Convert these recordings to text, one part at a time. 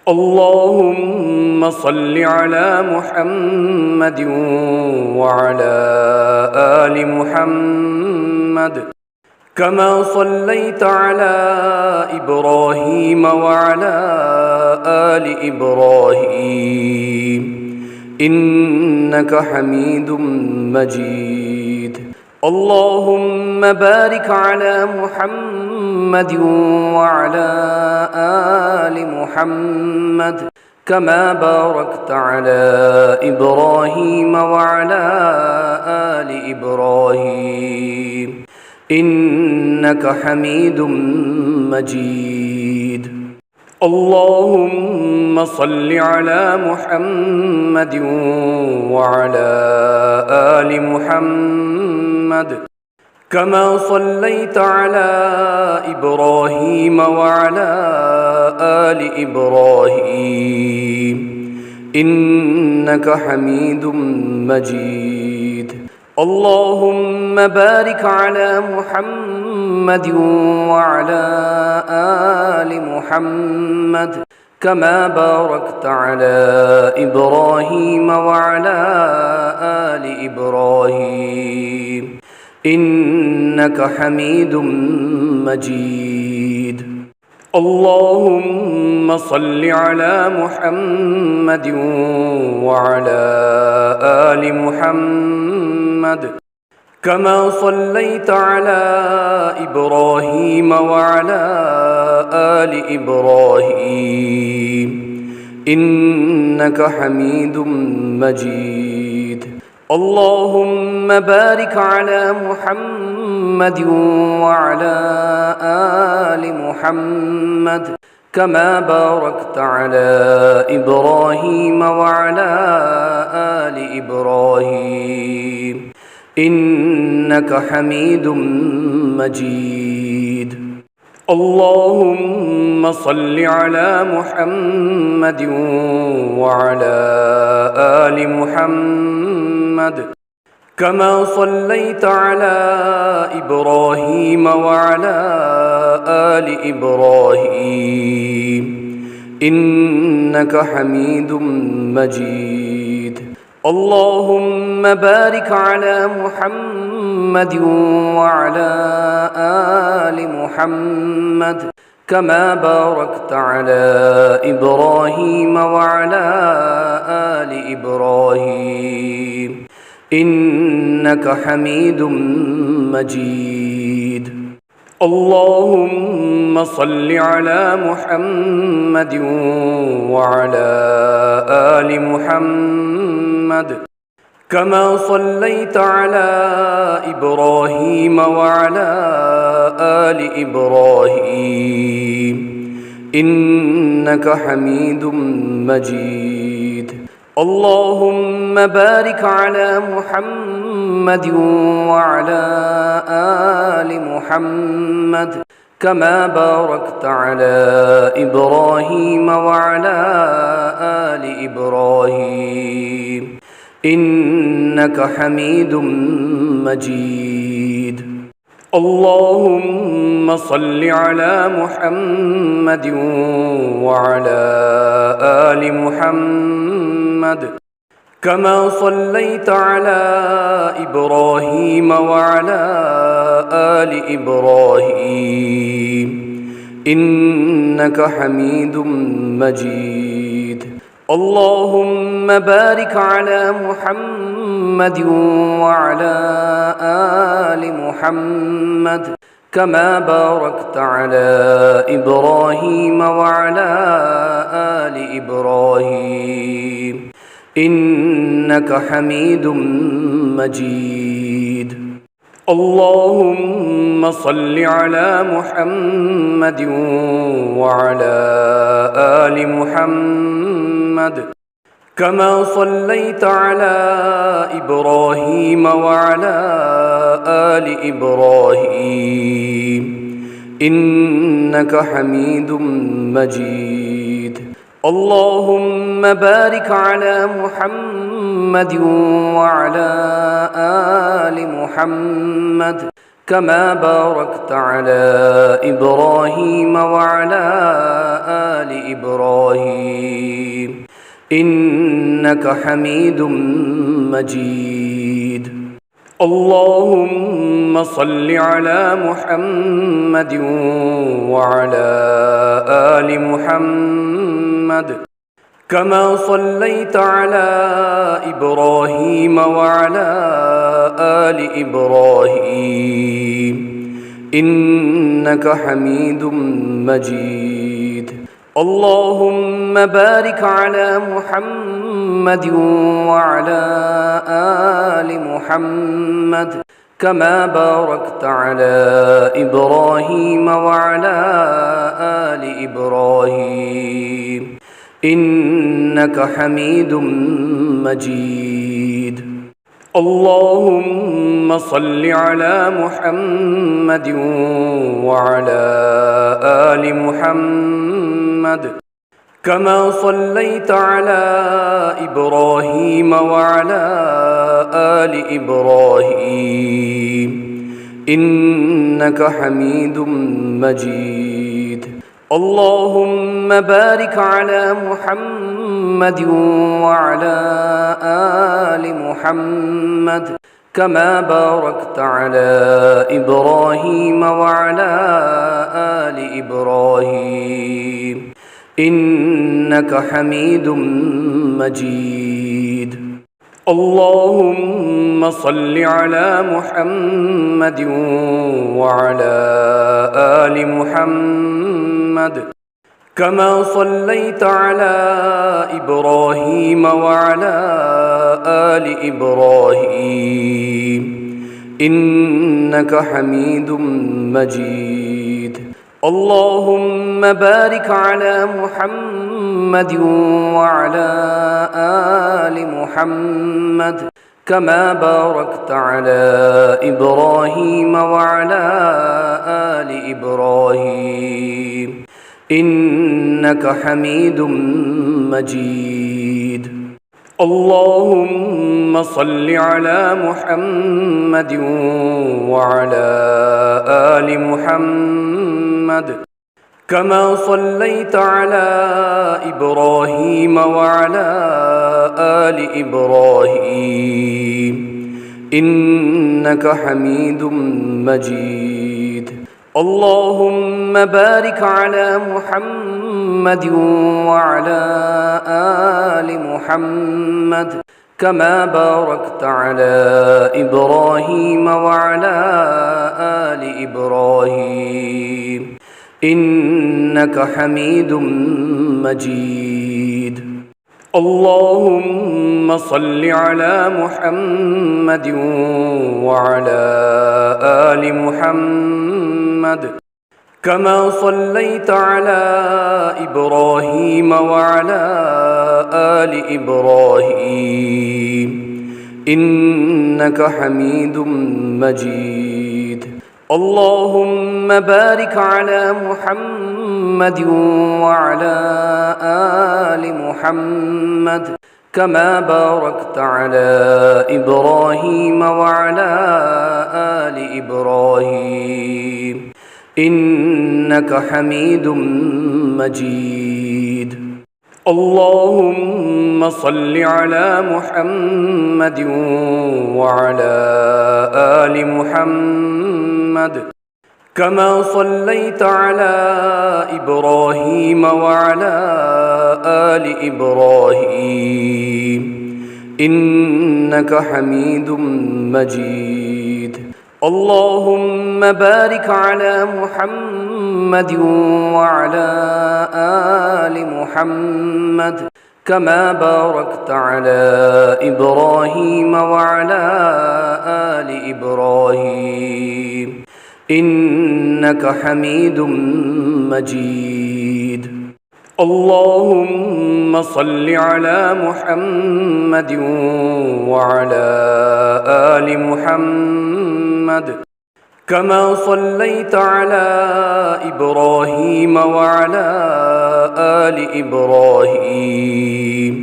اللهم صل على محمد وعلى آل محمد كما صليت على إبراهيم وعلى آل إبراهيم إنك حميد مجيد. اللهم بارك على محمد وعلى آل محمد كما باركت على إبراهيم وعلى آل إبراهيم إنك حميد مجيد. اللهم صل على محمد وعلى آل محمد كما صليت على إبراهيم وعلى آل إبراهيم إنك حميد مجيد. اللهم بارك على محمد وعلى آل محمد كما باركت على إبراهيم وعلى آل إبراهيم إنك حميد مجيد. اللهم صل على محمد وعلى آل محمد كما صليت على إبراهيم وعلى آل إبراهيم إنك حميد مجيد. اللهم بارك على محمد وعلى آل محمد كما باركت على إبراهيم وعلى آل إبراهيم إنك حميد مجيد. اللهم صل على محمد وعلى آل محمد كما صليت على إبراهيم وعلى آل إبراهيم إنك حميد مجيد. اللهم بارك على محمد وعلى آل محمد كما باركت على إبراهيم وعلى آل إبراهيم إنك حميد مجيد. اللهم صل على محمد وعلى آل محمد كما صليت على إبراهيم وعلى آل إبراهيم إنك حميد مجيد. اللهم بارك على محمد وعلى آل محمد كما باركت على إبراهيم وعلى آل إبراهيم إنك حميد مجيد. اللهم صل على محمد وعلى آل محمد كما صليت على إبراهيم وعلى آل إبراهيم إنك حميد مجيد. اللهم بارك على محمد وعلى آل محمد كما باركت على إبراهيم وعلى آل إبراهيم إنك حميد مجيد. اللهم صل على محمد وعلى آل محمد كما صليت على إبراهيم وعلى آل إبراهيم إنك حميد مجيد. اللهم بارك على محمد وعلى آل محمد كما باركت على إبراهيم وعلى آل إبراهيم إنك حميد مجيد. اللهم صل على محمد وعلى آل محمد كما صليت على إبراهيم وعلى آل إبراهيم إنك حميد مجيد. اللهم بارك على محمد وعلى آل محمد كما باركت على إبراهيم وعلى آل إبراهيم إنك حميد مجيد. اللهم صل على محمد وعلى آل محمد كما صليت على إبراهيم وعلى آل إبراهيم إنك حميد مجيد. اللهم بارك على محمد وعلى آل محمد كما باركت على إبراهيم وعلى آل إبراهيم إنك حميد مجيد. اللهم صل على محمد وعلى آل محمد كما صليت على إبراهيم وعلى آل إبراهيم إنك حميد مجيد. اللهم بارك على محمد وعلى آل محمد كما باركت على إبراهيم وعلى آل إبراهيم إنك حميد مجيد. اللهم صل على محمد وعلى آل محمد كما صليت على إبراهيم وعلى آل إبراهيم إنك حميد مجيد. اللهم بارك على محمد وعلى آل محمد كما باركت على إبراهيم وعلى آل إبراهيم إنك حميد مجيد. اللهم صل على محمد وعلى آل محمد كما صليت على إبراهيم وعلى آل إبراهيم إنك حميد مجيد. اللهم بارك على محمد وعلى آل محمد كما باركت على إبراهيم وعلى آل إبراهيم إنك حميد مجيد. اللهم صل على محمد وعلى آل محمد كما صليت على إبراهيم وعلى آل إبراهيم إنك حميد مجيد. اللهم بارك على محمد وعلى آل محمد كما باركت على إبراهيم وعلى آل إبراهيم إنك حميد مجيد. اللهم صل على محمد وعلى آل محمد كما صليت على إبراهيم وعلى آل إبراهيم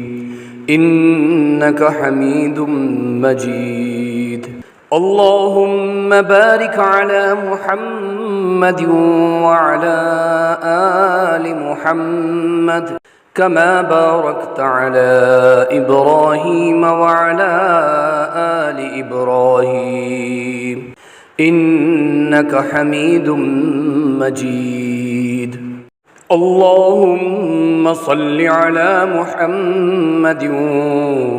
إنك حميد مجيد. اللهم بارك على محمد وعلى آل محمد كما باركت على إبراهيم وعلى آل إبراهيم إنك حميد مجيد. اللهم صل على محمد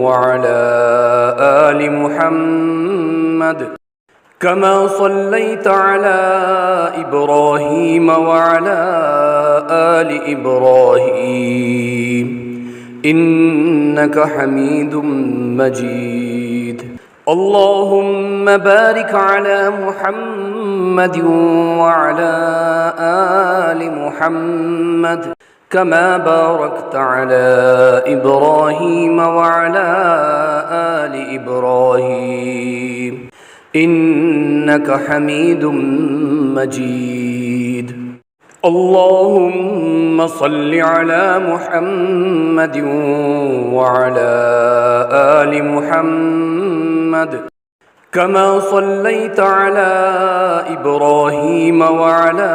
وعلى آل محمد كما صليت على إبراهيم وعلى آل إبراهيم إنك حميد مجيد. اللهم بارك على محمد وعلى آل محمد كما باركت على إبراهيم وعلى آل إبراهيم إنك حميد مجيد. اللهم صل على محمد وعلى آل محمد كما صليت على إبراهيم وعلى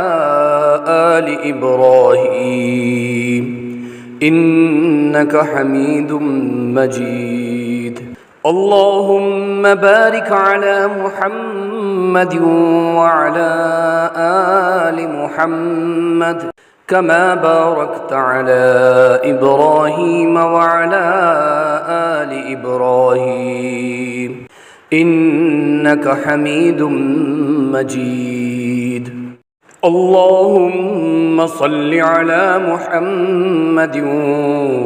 آل إبراهيم إنك حميد مجيد. اللهم بارك على محمد وعلى آل محمد كما باركت على إبراهيم وعلى آل إبراهيم إنك حميد مجيد. اللهم صل على محمد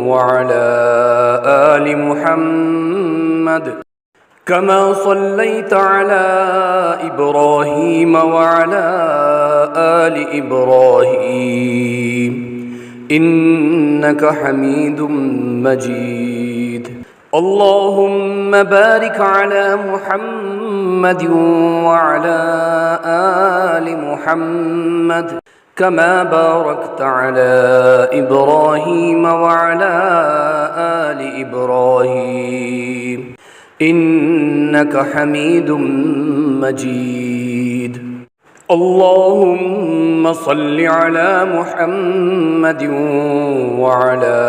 وعلى آل محمد كما صليت على إبراهيم وعلى آل إبراهيم إنك حميد مجيد. اللهم بارك على محمد وعلى آل محمد كما باركت على إبراهيم وعلى آل إبراهيم إنك حميد مجيد. اللهم صل على محمد وعلى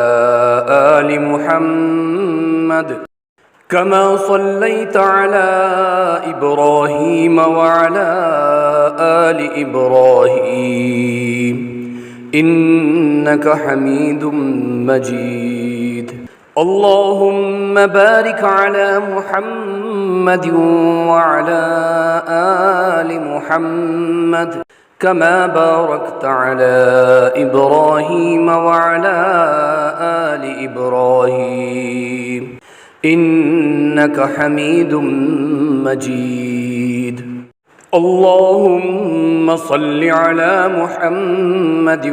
آل محمد كما صليت على إبراهيم وعلى آل إبراهيم إنك حميد مجيد. اللهم بارك على محمد وعلى آل محمد كما باركت على إبراهيم وعلى آل إبراهيم إنك حميد مجيد. اللهم صل على محمد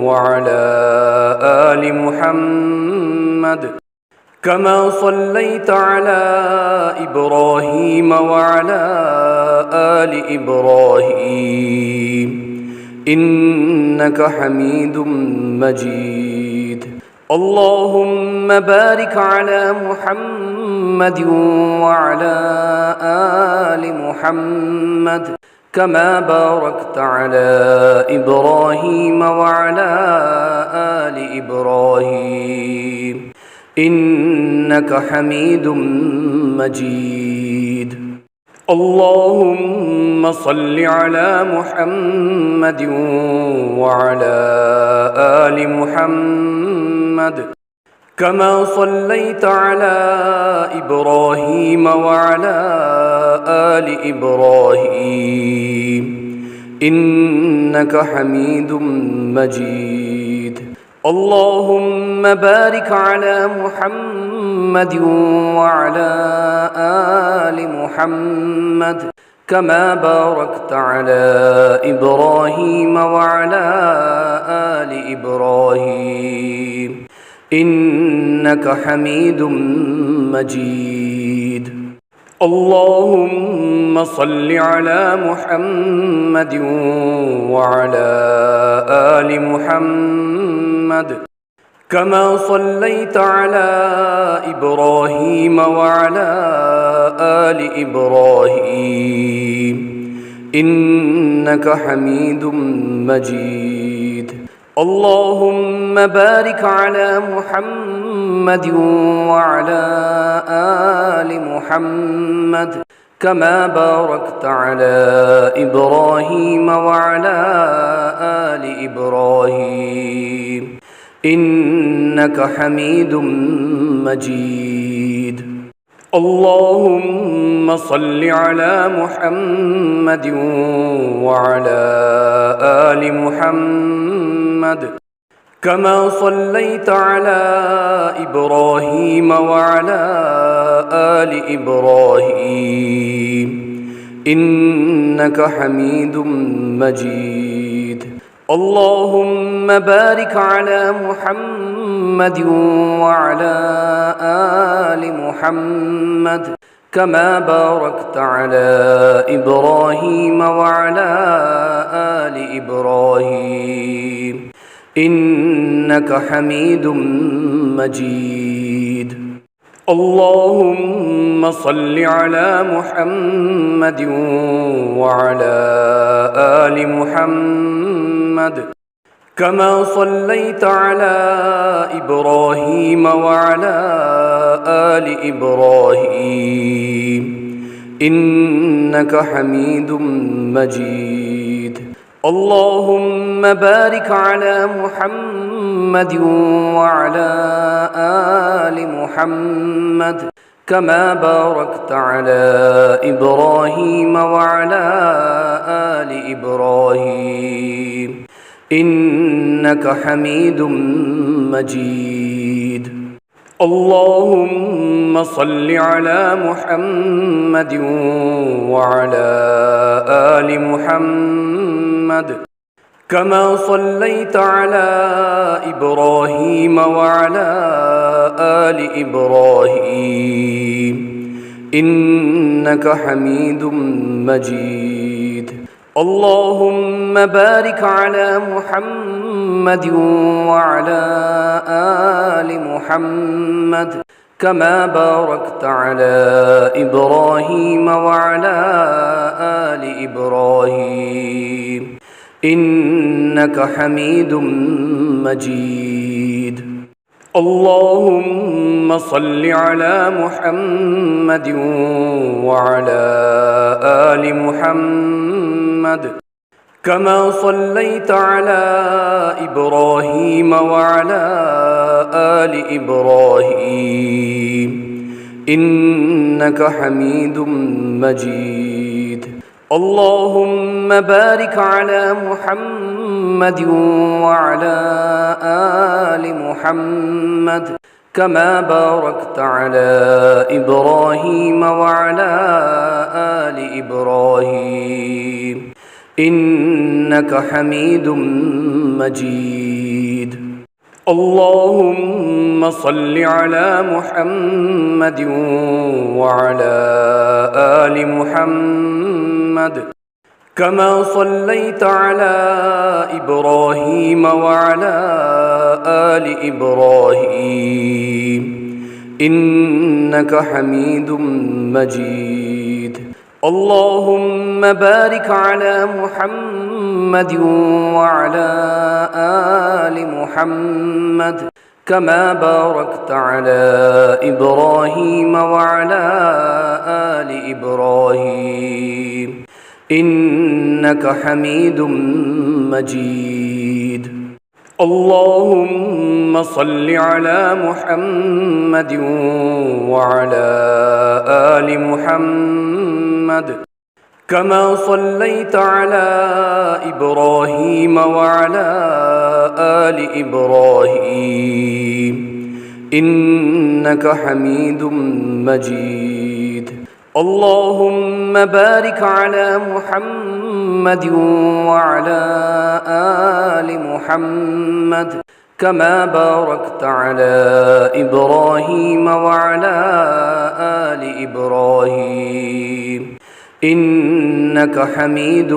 وعلى آل محمد كما صليت على إبراهيم وعلى آل إبراهيم إنك حميد مجيد. اللهم بارك على محمد وعلى آل محمد كما باركت على إبراهيم وعلى آل إبراهيم إنك حميد مجيد. اللهم صل على محمد وعلى آل محمد كما صليت على إبراهيم وعلى آل إبراهيم إنك حميد مجيد. اللهم بارك على محمد وعلى آل محمد كما باركت على إبراهيم وعلى آل إبراهيم إنك حميد مجيد. اللهم صل على محمد وعلى آل محمد كما صليت على إبراهيم وعلى آل إبراهيم إنك حميد مجيد. اللهم بارك على محمد وعلى آل محمد كما باركت على إبراهيم وعلى آل إبراهيم إنك حميد مجيد. اللهم صل على محمد وعلى آل محمد كما صليت على إبراهيم وعلى آل إبراهيم إنك حميد مجيد. اللهم بارك على محمد وعلى آل محمد كما باركت على إبراهيم وعلى آل إبراهيم إنك حميد مجيد. اللهم صل على محمد وعلى آل محمد كما صليت على إبراهيم وعلى آل إبراهيم إنك حميد مجيد. اللهم بارك على محمد وعلى آل محمد كما باركت على إبراهيم وعلى آل إبراهيم إنك حميد مجيد. اللهم صل على محمد وعلى آل محمد كما صليت على إبراهيم وعلى آل إبراهيم إنك حميد مجيد. اللهم بارك على محمد وعلى آل محمد كما باركت على إبراهيم وعلى آل إبراهيم إنك حميد مجيد. اللهم صل على محمد وعلى آل محمد كما صليت على إبراهيم وعلى آل إبراهيم إنك حميد مجيد. اللهم بارك على محمد وعلى آل محمد كما باركت على إبراهيم وعلى آل إبراهيم إنك حميد مجيد. اللهم صل على محمد وعلى آل محمد كما صليت على إبراهيم وعلى آل إبراهيم إنك حميد مجيد. اللهم بارك على محمد وعلى آل محمد كما باركت على إبراهيم وعلى آل إبراهيم إنك حميد مجيد. اللهم صل على محمد وعلى آل محمد كما صليت على إبراهيم وعلى آل إبراهيم إنك حميد مجيد. اللهم بارك على محمد وعلى آل محمد كما باركت على إبراهيم وعلى آل إبراهيم إنك حميد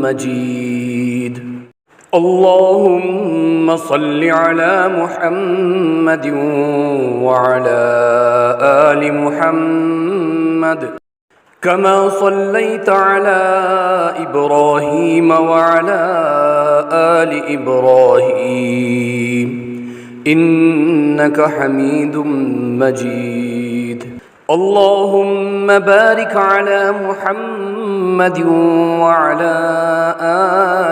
مجيد. اللهم صل على محمد وعلى آل محمد كما صليت على إبراهيم وعلى آل إبراهيم إنك حميد مجيد. اللهم بارك على محمد وعلى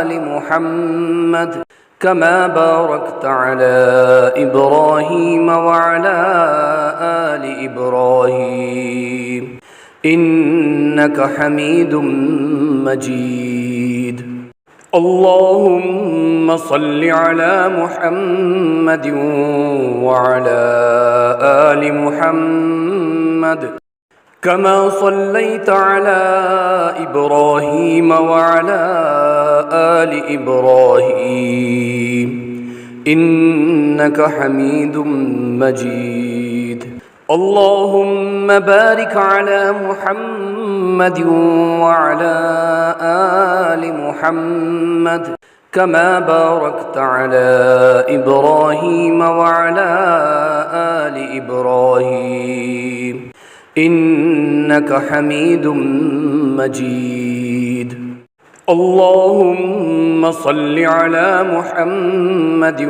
آل محمد كما باركت على إبراهيم وعلى آل إبراهيم إنك حميد مجيد. اللهم صل على محمد وعلى آل محمد كما صليت على إبراهيم وعلى آل إبراهيم إنك حميد مجيد. اللهم بارك على محمد وعلى آل محمد كما باركت على إبراهيم وعلى آل إبراهيم إنك حميد مجيد. اللهم صل على محمد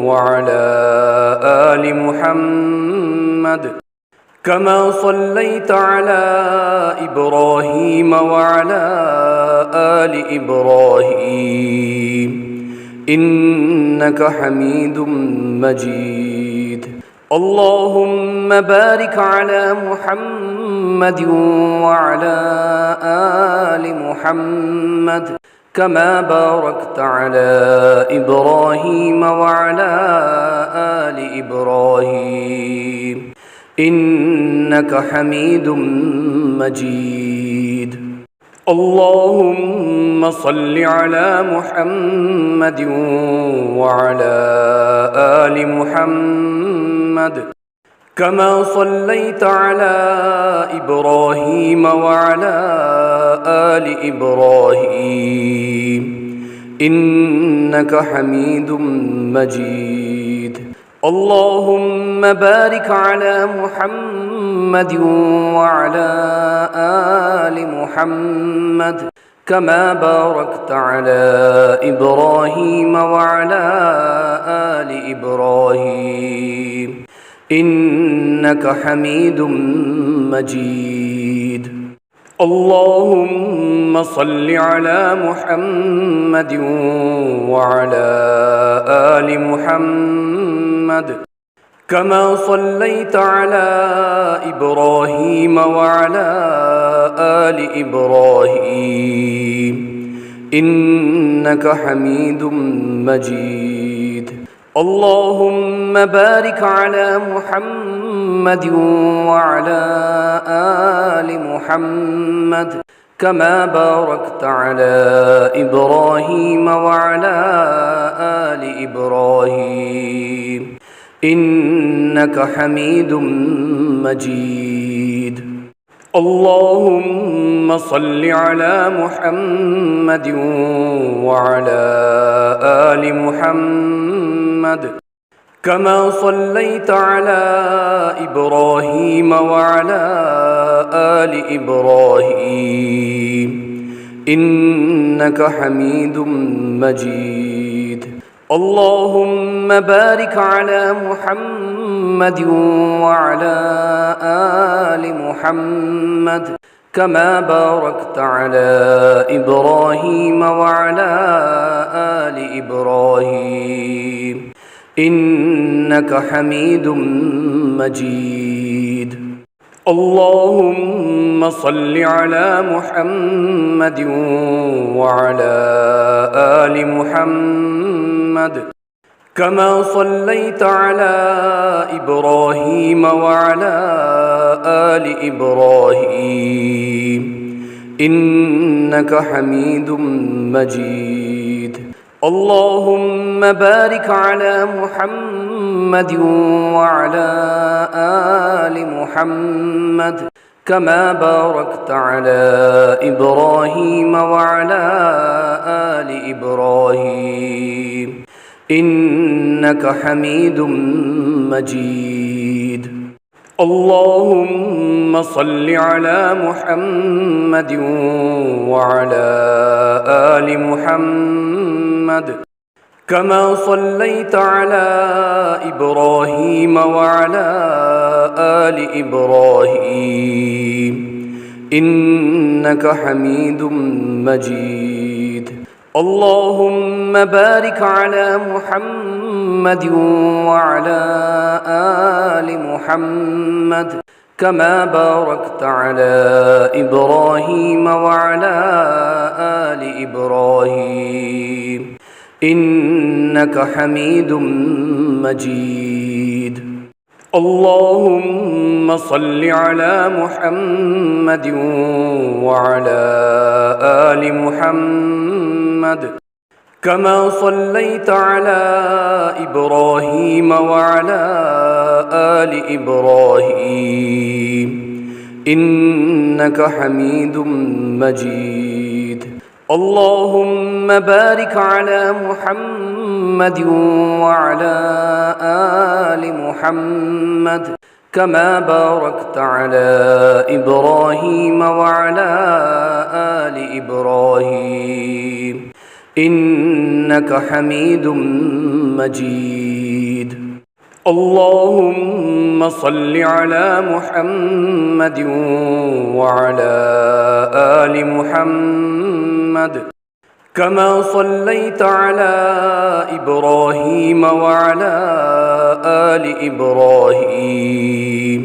وعلى آل محمد كما صليت على إبراهيم وعلى آل إبراهيم إنك حميد مجيد. اللهم بارك على محمد وعلى آل محمد كما باركت على إبراهيم وعلى آل إبراهيم إنك حميد مجيد. اللهم صل على محمد وعلى آل محمد كما صليت على إبراهيم وعلى آل إبراهيم إنك حميد مجيد. اللهم بارك على محمد وعلى آل محمد كما باركت على إبراهيم وعلى آل إبراهيم إنك حميد مجيد. اللهم صل على محمد وعلى آل محمد كما صليت على إبراهيم وعلى آل إبراهيم إنك حميد مجيد. اللهم بارك على محمد وعلى آل محمد كما باركت على إبراهيم وعلى آل إبراهيم إنك حميد مجيد. اللهم صل على محمد وعلى آل محمد كما صليت على إبراهيم وعلى آل إبراهيم إنك حميد مجيد. اللهم بارك على محمد وعلى آل محمد كما باركت على إبراهيم وعلى آل إبراهيم إنك حميد مجيد. اللهم صل على محمد وعلى آل محمد كما صليت على إبراهيم وعلى آل إبراهيم إنك حميد مجيد. اللهم بارك على محمد وعلى آل محمد كما باركت على إبراهيم وعلى آل إبراهيم إنك حميد مجيد. اللهم صل على محمد وعلى آل محمد كما صليت على إبراهيم وعلى آل إبراهيم إنك حميد مجيد. اللهم بارك على محمد وعلى آل محمد كما باركت على إبراهيم وعلى آل إبراهيم إنك حميد مجيد. اللهم صل على محمد وعلى آل محمد كما صليت على إبراهيم وعلى آل إبراهيم إنك حميد مجيد. اللهم بارك على محمد وعلى آل محمد كما باركت على إبراهيم وعلى آل إبراهيم إنك حميد مجيد. اللهم صل على محمد وعلى آل محمد كما صليت على إبراهيم وعلى آل إبراهيم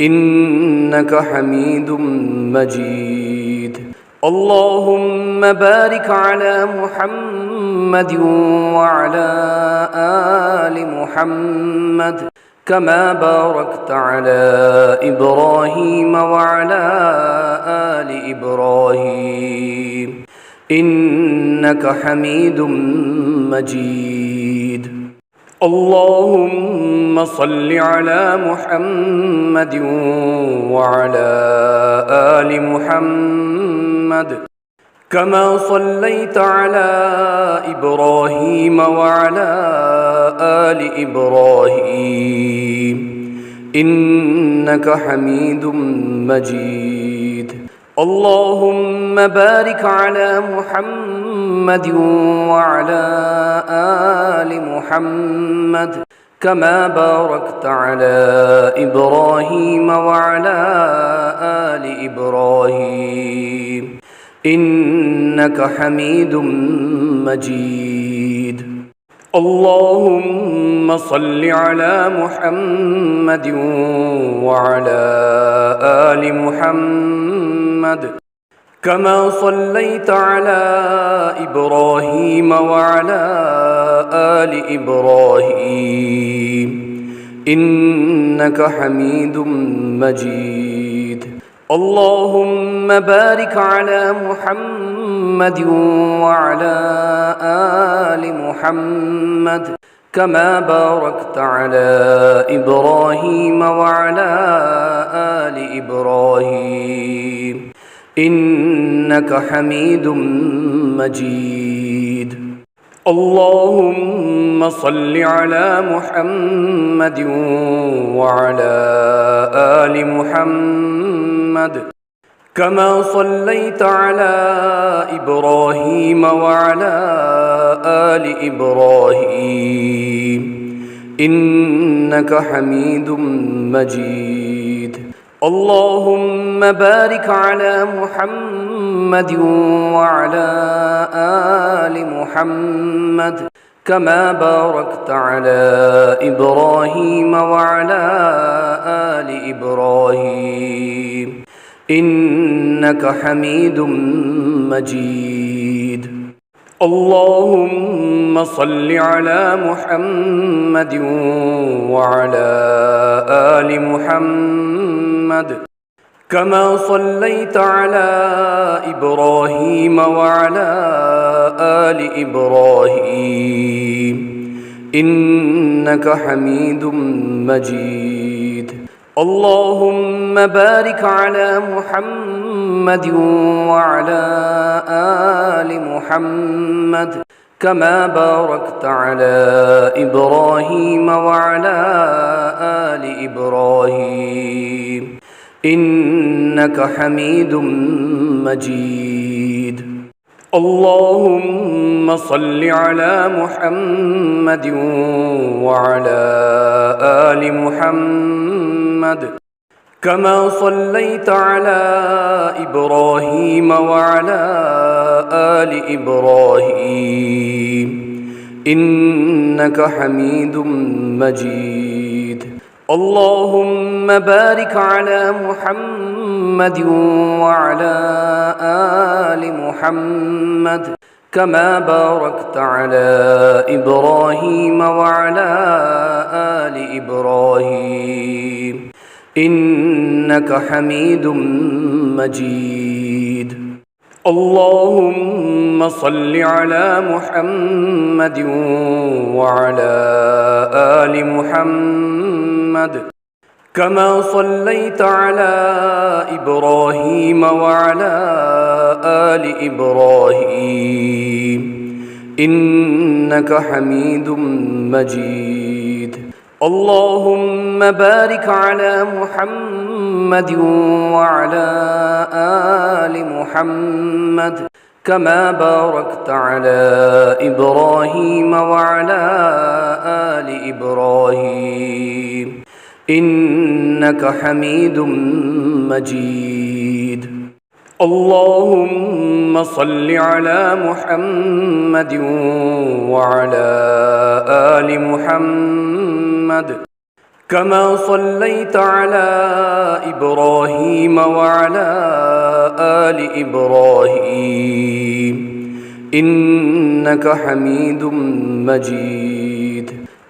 إنك حميد مجيد. اللهم بارك على محمد وعلى آل محمد كما باركت على إبراهيم وعلى آل إبراهيم إنك حميد مجيد. اللهم صل على محمد وعلى آل محمد كما صليت على إبراهيم وعلى آل إبراهيم إنك حميد مجيد. اللهم بارك على محمد وعلى آل محمد كما باركت على إبراهيم وعلى آل إبراهيم إنك حميد مجيد. اللهم صل على محمد وعلى آل محمد كما صليت على إبراهيم وعلى آل إبراهيم إنك حميد مجيد. اللهم بارك على محمد وعلى آل محمد كما باركت على إبراهيم وعلى آل إبراهيم إنك حميد مجيد. اللهم صل على محمد وعلى آل محمد كما صليت على إبراهيم وعلى آل إبراهيم إنك حميد مجيد. اللهم بارك على محمد وعلى آل محمد كما باركت على إبراهيم وعلى آل إبراهيم إنك حميد مجيد. اللهم صل على محمد وعلى آل محمد كما صليت على إبراهيم وعلى آل إبراهيم إنك حميد مجيد. اللهم بارك على محمد وعلى آل محمد كما باركت على إبراهيم وعلى آل إبراهيم إنك حميد مجيد. اللهم صل على محمد وعلى آل محمد كما صليت على إبراهيم وعلى آل إبراهيم إنك حميد مجيد. اللهم بارك على محمد وعلى آل محمد كما باركت على إبراهيم وعلى آل إبراهيم إنك حميد مجيد. اللهم صل على محمد وعلى آل محمد كما صليت على إبراهيم وعلى آل إبراهيم إنك حميد مجيد. اللهم بارك على محمد وعلى آل محمد كما باركت على إبراهيم وعلى آل إبراهيم إنك حميد مجيد. اللهم صل على محمد وعلى آل محمد كما صليت على إبراهيم وعلى آل إبراهيم إنك حميد مجيد.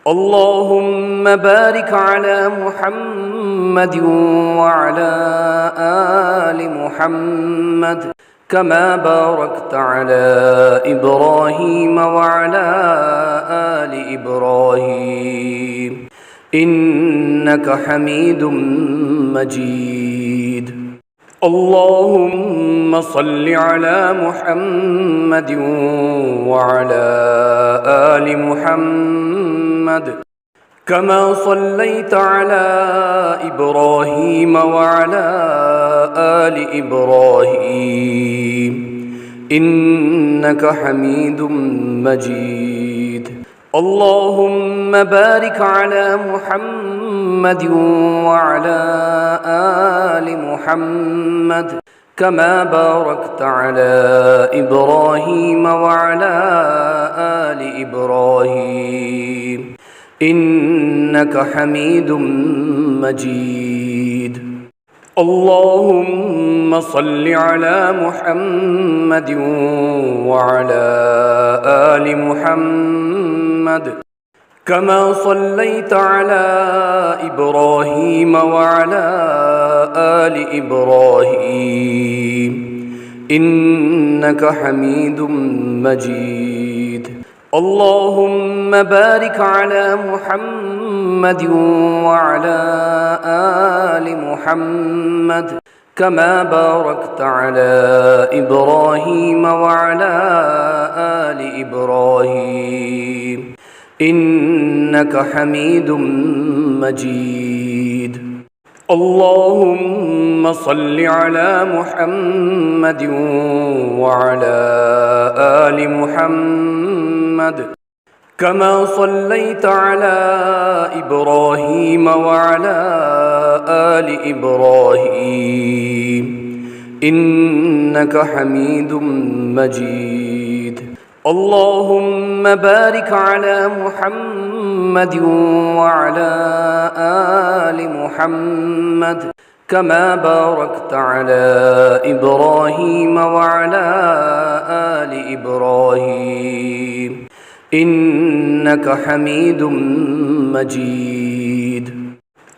اللهم بارك على محمد وعلى آل محمد كما باركت على إبراهيم وعلى آل إبراهيم إنك حميد مجيد. اللهم صل على محمد وعلى آل محمد كما صليت على إبراهيم وعلى آل إبراهيم إنك حميد مجيد. اللهم بارك على محمد وعلى آل محمد كما باركت على إبراهيم وعلى آل إبراهيم إنك حميد مجيد. اللهم صل على محمد وعلى آل محمد كما صليت على إبراهيم وعلى آل إبراهيم إنك حميد مجيد. اللهم بارك على محمد وعلى آل محمد كما باركت على إبراهيم وعلى آل إبراهيم إنك حميد مجيد. اللهم صل على محمد وعلى آل محمد كما صليت على إبراهيم وعلى آل إبراهيم إنك حميد مجيد. اللهم بارك على محمد وعلى آل محمد كما باركت على إبراهيم وعلى آل إبراهيم إنك حميد مجيد.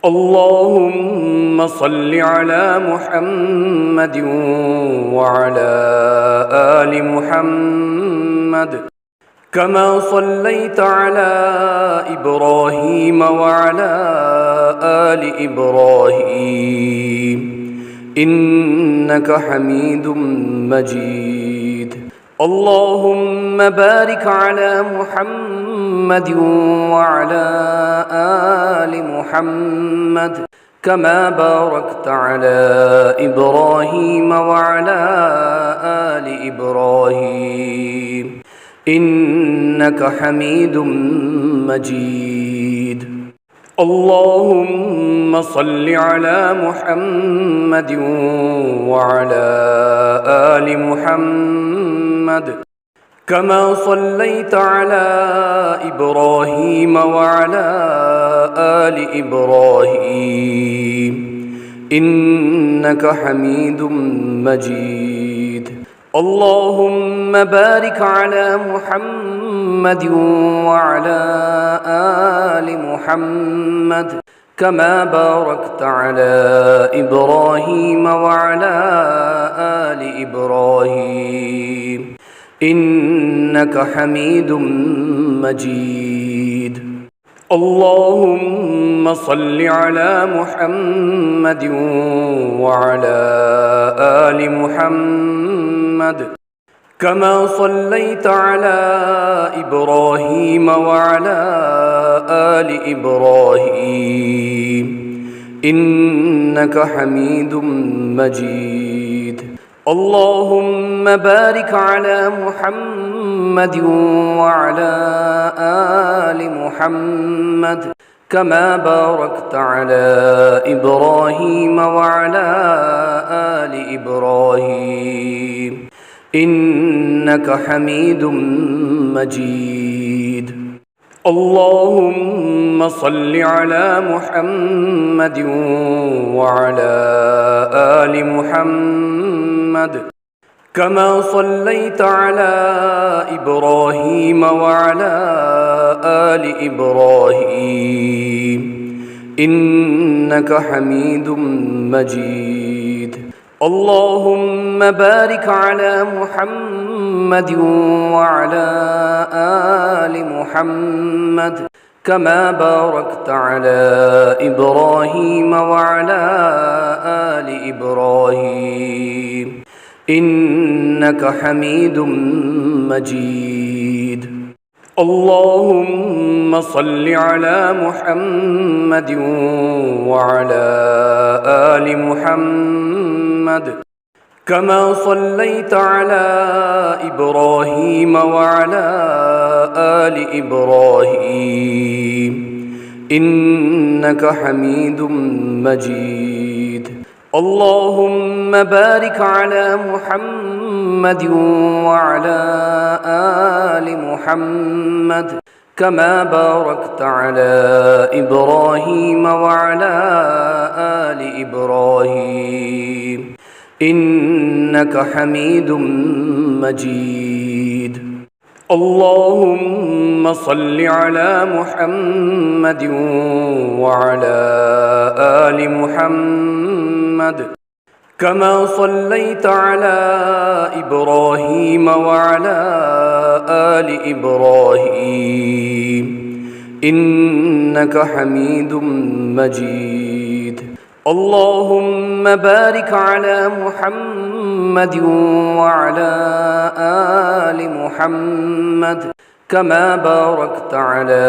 اللهم صل على محمد وعلى آل محمد كما صليت على إبراهيم وعلى آل إبراهيم إنك حميد مجيد. اللهم بارك على محمد وعلى آل محمد كما باركت على إبراهيم وعلى آل إبراهيم إنك حميد مجيد. اللهم صل على محمد وعلى آل محمد كما صليت على إبراهيم وعلى آل إبراهيم إنك حميد مجيد. اللهم بارك على محمد وعلى آل محمد كما باركت على إبراهيم وعلى آل إبراهيم إنك حميد مجيد. اللهم صل على محمد وعلى آل محمد كما صليت على إبراهيم وعلى آل إبراهيم إنك حميد مجيد. اللهم بارك على محمد وعلى آل محمد كما باركت على إبراهيم وعلى آل إبراهيم إنك حميد مجيد. اللهم صل على محمد وعلى آل محمد كما صليت على إبراهيم وعلى آل إبراهيم إنك حميد مجيد. اللهم بارك على محمد وعلى آل محمد كما باركت على إبراهيم وعلى آل إبراهيم إنك حميد مجيد. اللهم صل على محمد وعلى آل محمد كما صليت على إبراهيم وعلى آل إبراهيم إنك حميد مجيد. اللهم بارك على محمد وعلى آل محمد كما باركت على إبراهيم وعلى آل إبراهيم إنك حميد مجيد. اللهم صل على محمد وعلى آل محمد كما صليت على إبراهيم وعلى آل إبراهيم إنك حميد مجيد. اللهم بارك على محمد وعلى آل محمد كما باركت على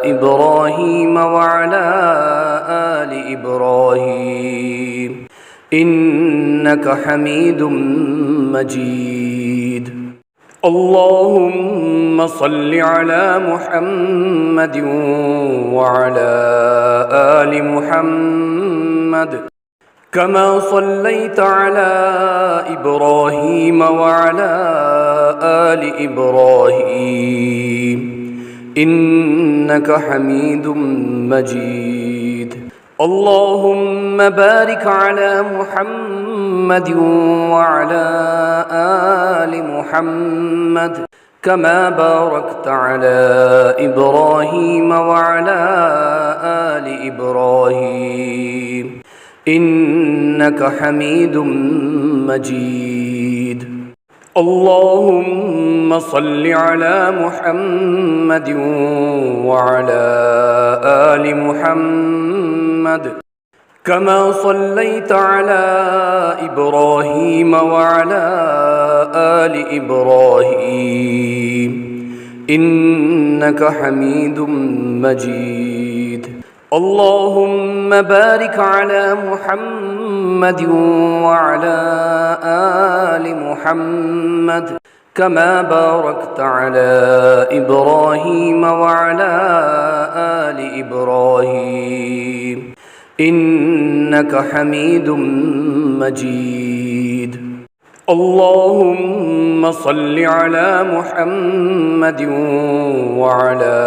إبراهيم وعلى آل إبراهيم إنك حميد مجيد. اللهم صل على محمد وعلى آل محمد كما صليت على إبراهيم وعلى آل إبراهيم إنك حميد مجيد. اللهم بارك على محمد وعلى آل محمد كما باركت على إبراهيم وعلى آل إبراهيم إنك حميد مجيد. اللهم صل على محمد وعلى آل محمد كما صليت على إبراهيم وعلى آل إبراهيم إنك حميد مجيد اللهم بارك على محمد وعلى آل محمد كما باركت على إبراهيم وعلى آل إبراهيم إنك حميد مجيد اللهم صل على محمد وعلى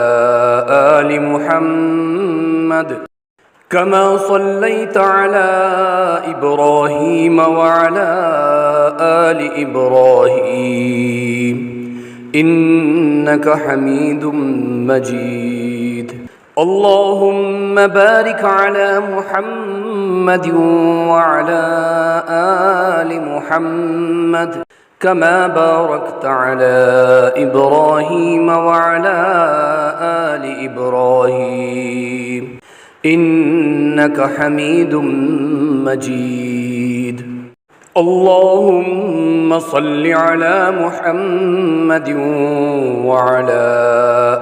آل محمد كما صليت على إبراهيم وعلى آل إبراهيم إنك حميد مجيد اللهم بارك على محمد وعلى آل محمد كما باركت على إبراهيم وعلى آل إبراهيم إنك حميد مجيد اللهم صل على محمد وعلى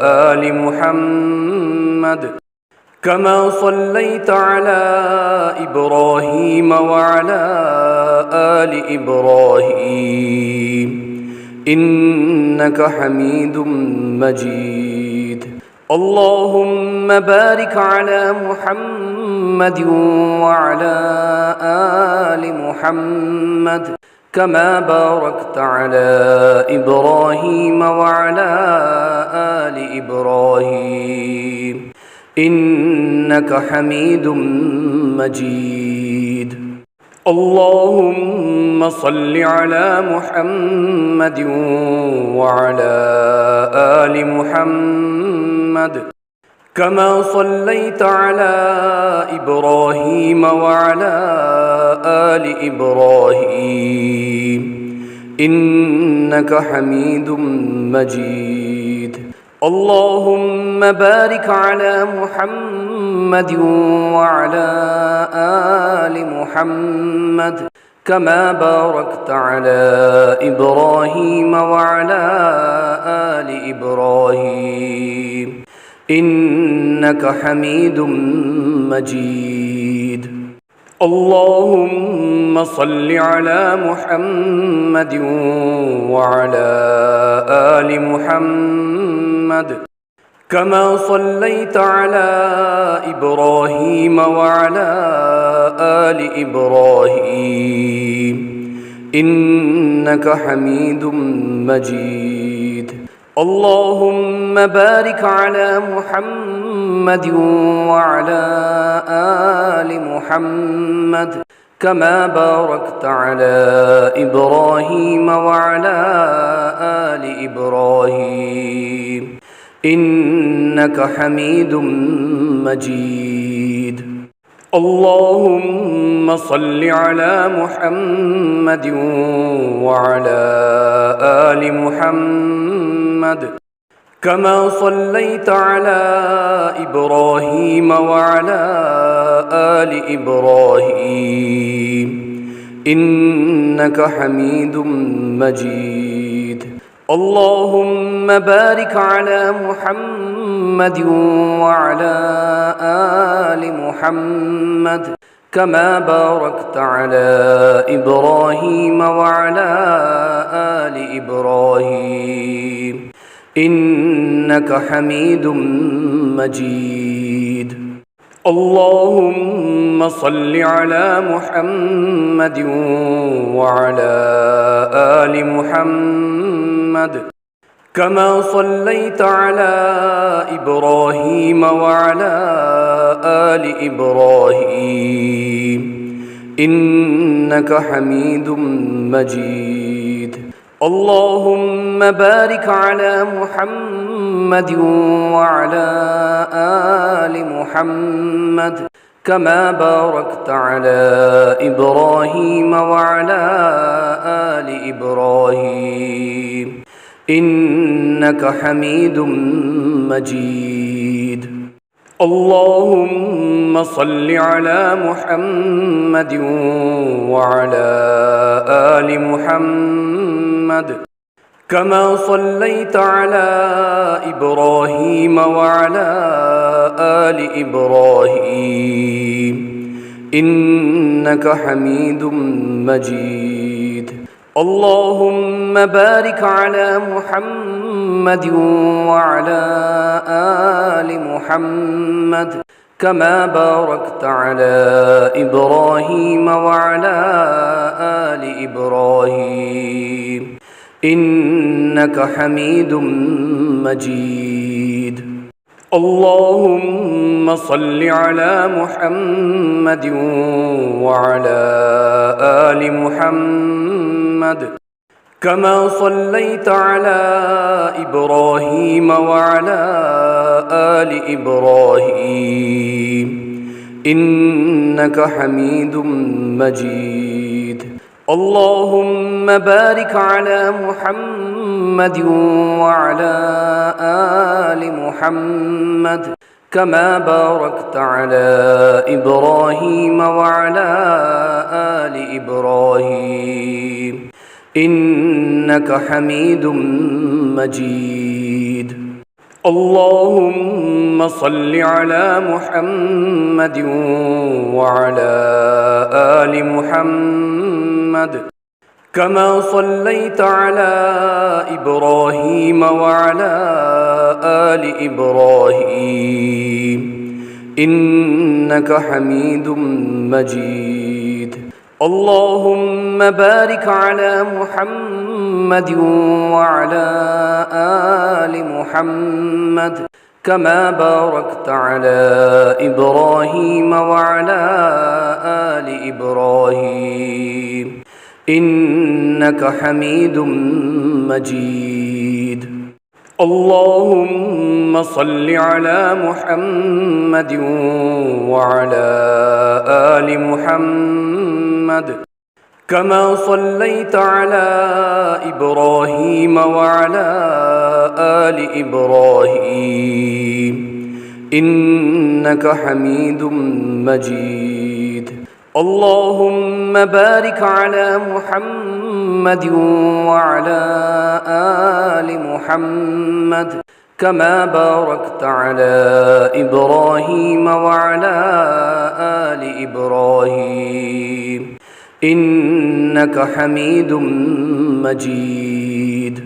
آل محمد كما صليت على إبراهيم وعلى آل إبراهيم إنك حميد مجيد اللهم بارك على محمد وعلى آل محمد كما باركت على إبراهيم وعلى آل إبراهيم إنك حميد مجيد اللهم صل على محمد وعلى آل محمد كما صليت على إبراهيم وعلى آل إبراهيم إنك حميد مجيد اللهم بارك على محمد وعلى آل محمد كما باركت على إبراهيم وعلى آل إبراهيم إنك حميد مجيد اللهم صل على محمد وعلى آل محمد كما صليت على إبراهيم وعلى آل إبراهيم إنك حميد مجيد اللهم بارك على محمد وعلى آل محمد كما باركت على إبراهيم وعلى آل إبراهيم إنك حميد مجيد اللهم صل على محمد وعلى آل محمد كما صليت على إبراهيم وعلى آل إبراهيم إنك حميد مجيد اللهم بارك على محمد وعلى آل محمد كما باركت على إبراهيم وعلى آل إبراهيم إنك حميد مجيد اللهم صل على محمد وعلى آل محمد كما صليت على إبراهيم وعلى آل إبراهيم إنك حميد مجيد اللهم بارك على محمد وعلى آل محمد كما باركت على إبراهيم وعلى آل إبراهيم إنك حميد مجيد. اللهم صل على محمد وعلى آل محمد كما صليت على إبراهيم وعلى آل إبراهيم إنك حميد مجيد. اللهم بارك على محمد وعلى آل محمد كما باركت على إبراهيم وعلى آل إبراهيم إنك حميد مجيد. اللهم صل على محمد وعلى آل محمد كما صليت على إبراهيم وعلى آل إبراهيم إنك حميد مجيد. اللهم بارك على محمد وعلى آل محمد كما باركت على إبراهيم وعلى آل إبراهيم إنك حميد مجيد. اللهم صل على محمد وعلى آل محمد كما صليت على إبراهيم وعلى آل إبراهيم إنك حميد مجيد. اللهم بارك على محمد وعلى آل محمد كما باركت على إبراهيم وعلى آل إبراهيم إنك حميد مجيد. اللهم صل على محمد وعلى آل محمد كما صليت على إبراهيم وعلى آل إبراهيم إنك حميد مجيد. اللهم بارك على محمد وعلى آل محمد كما باركت على إبراهيم وعلى آل إبراهيم إنك حميد مجيد.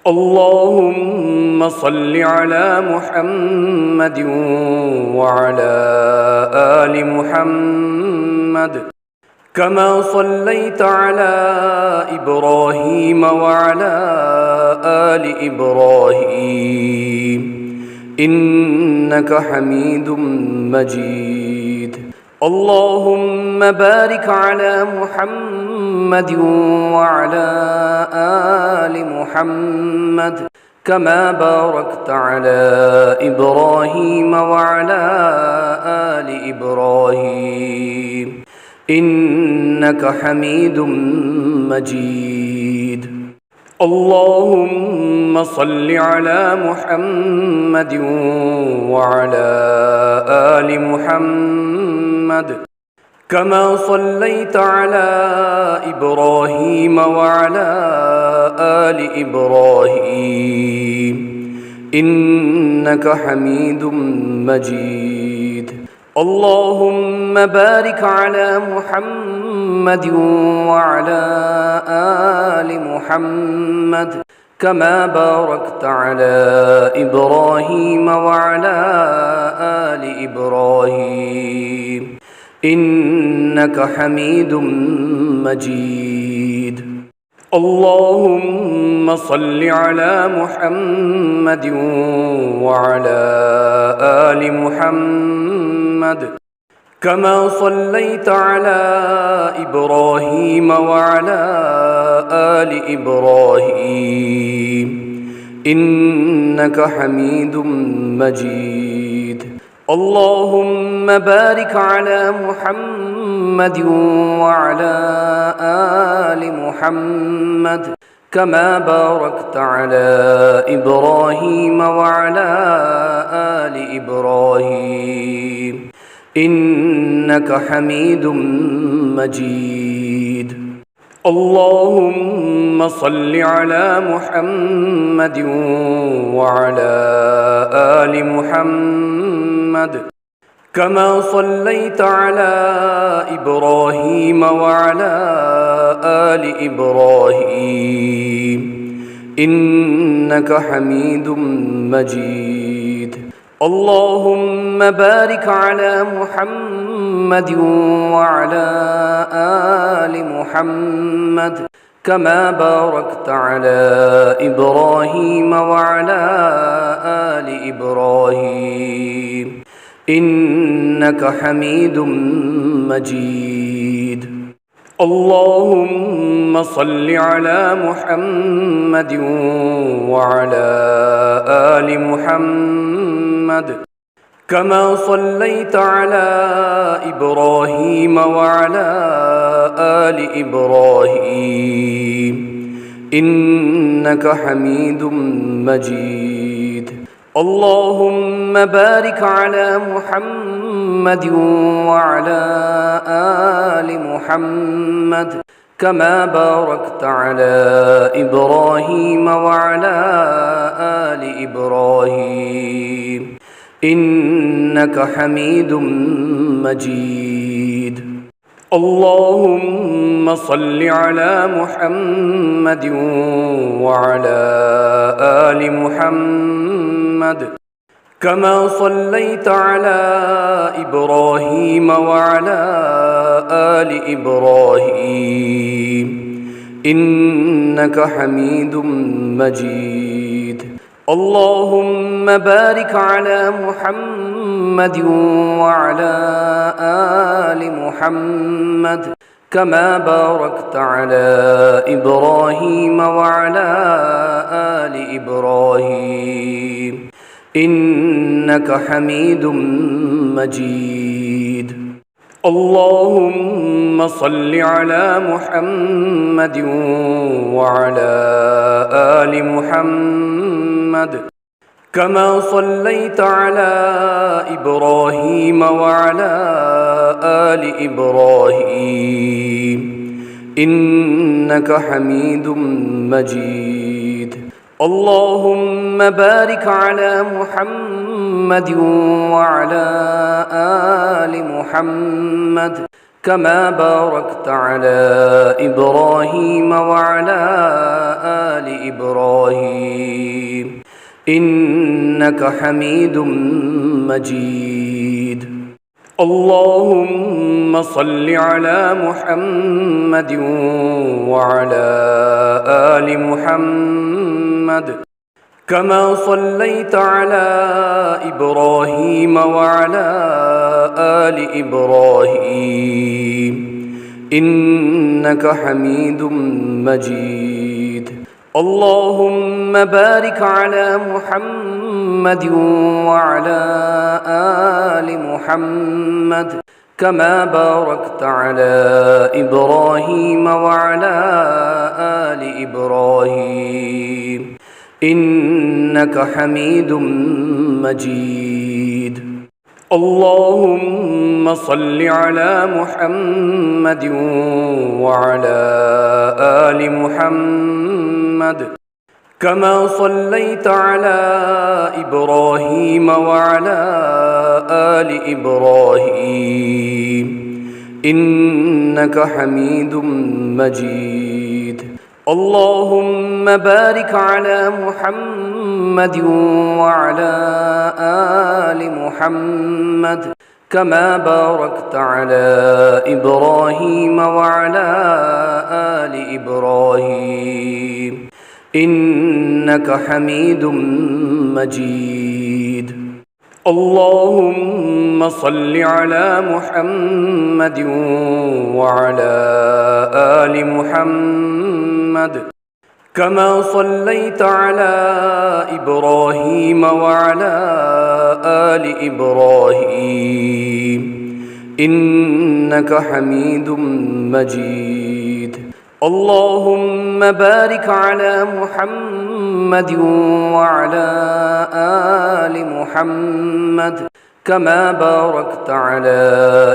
اللهم صل على محمد وعلى آل محمد كما صليت على إبراهيم وعلى آل إبراهيم إنك حميد مجيد. اللهم بارك على محمد وعلى آل محمد كما باركت على إبراهيم وعلى آل إبراهيم إنك حميد مجيد. اللهم صل على محمد وعلى آل محمد كما صليت على إبراهيم وعلى آل إبراهيم إنك حميد مجيد. اللهم بارك على محمد وعلى آل محمد كما باركت على إبراهيم وعلى آل إبراهيم إنك حميد مجيد. اللهم صل على محمد وعلى آل محمد كما صليت على إبراهيم وعلى آل إبراهيم إنك حميد مجيد. اللهم بارك على محمد وعلى آل محمد كما باركت على إبراهيم وعلى آل إبراهيم إنك حميد مجيد. اللهم صل على محمد وعلى آل محمد كما صليت على إبراهيم وعلى آل إبراهيم إنك حميد مجيد. اللهم بارك على محمد وعلى آل محمد كما باركت على إبراهيم وعلى آل إبراهيم إنك حميد مجيد. اللهم صل على محمد وعلى آل محمد كما صليت على إبراهيم وعلى آل إبراهيم إنك حميد مجيد. اللهم بارك على محمد وعلى آل محمد كما باركت على إبراهيم وعلى آل إبراهيم إنك حميد مجيد. اللهم صل على محمد وعلى آل محمد كما صليت على إبراهيم وعلى آل إبراهيم إنك حميد مجيد. اللهم بارك على محمد وعلى آل محمد كما باركت على إبراهيم وعلى آل إبراهيم إنك حميد مجيد. اللهم صل على محمد وعلى آل محمد كما صليت على إبراهيم وعلى آل إبراهيم إنك حميد مجيد. اللهم بارك على محمد وعلى آل محمد كما باركت على إبراهيم وعلى آل إبراهيم إنك حميد مجيد. اللهم صل على محمد وعلى آل محمد كما صليت على إبراهيم وعلى آل إبراهيم إنك حميد مجيد. اللهم بارك على محمد وعلى آل محمد كما باركت على إبراهيم وعلى آل إبراهيم إنك حميد مجيد. اللهم صل على محمد وعلى آل محمد كما صليت على إبراهيم وعلى آل إبراهيم إنك حميد مجيد. اللهم بارك على محمد وعلى آل محمد كما باركت على إبراهيم وعلى آل إبراهيم إنك حميد مجيد. اللهم صل على محمد وعلى آل محمد كما صليت على إبراهيم وعلى آل إبراهيم إنك حميد مجيد. اللهم بارك على محمد وعلى آل محمد كما باركت على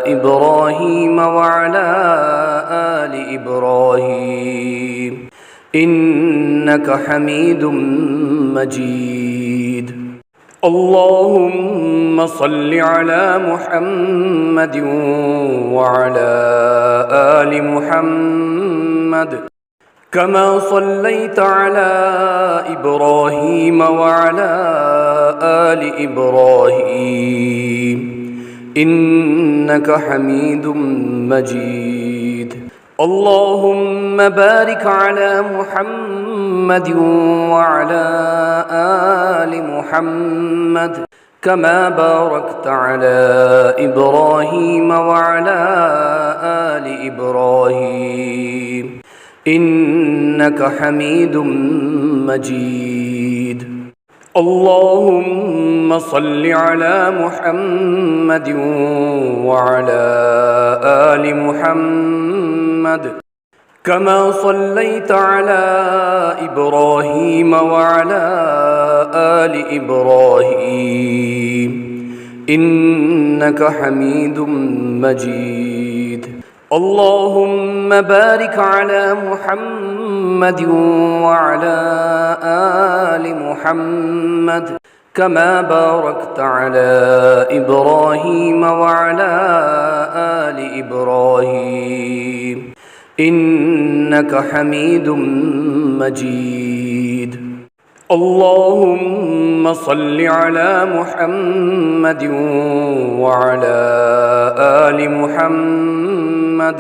إبراهيم وعلى آل إبراهيم إنك حميد مجيد. اللهم صل على محمد وعلى آل محمد كما صليت على إبراهيم وعلى آل إبراهيم إنك حميد مجيد. اللهم بارك على محمد وعلى آل محمد كما باركت على إبراهيم وعلى آل إبراهيم إنك حميد مجيد. اللهم صل على محمد وعلى آل محمد كما صليت على إبراهيم وعلى آل إبراهيم إنك حميد مجيد. اللهم بارك على محمد وعلى آل محمد كما باركت على إبراهيم وعلى آل إبراهيم إنك حميد مجيد. اللهم صل على محمد وعلى آل محمد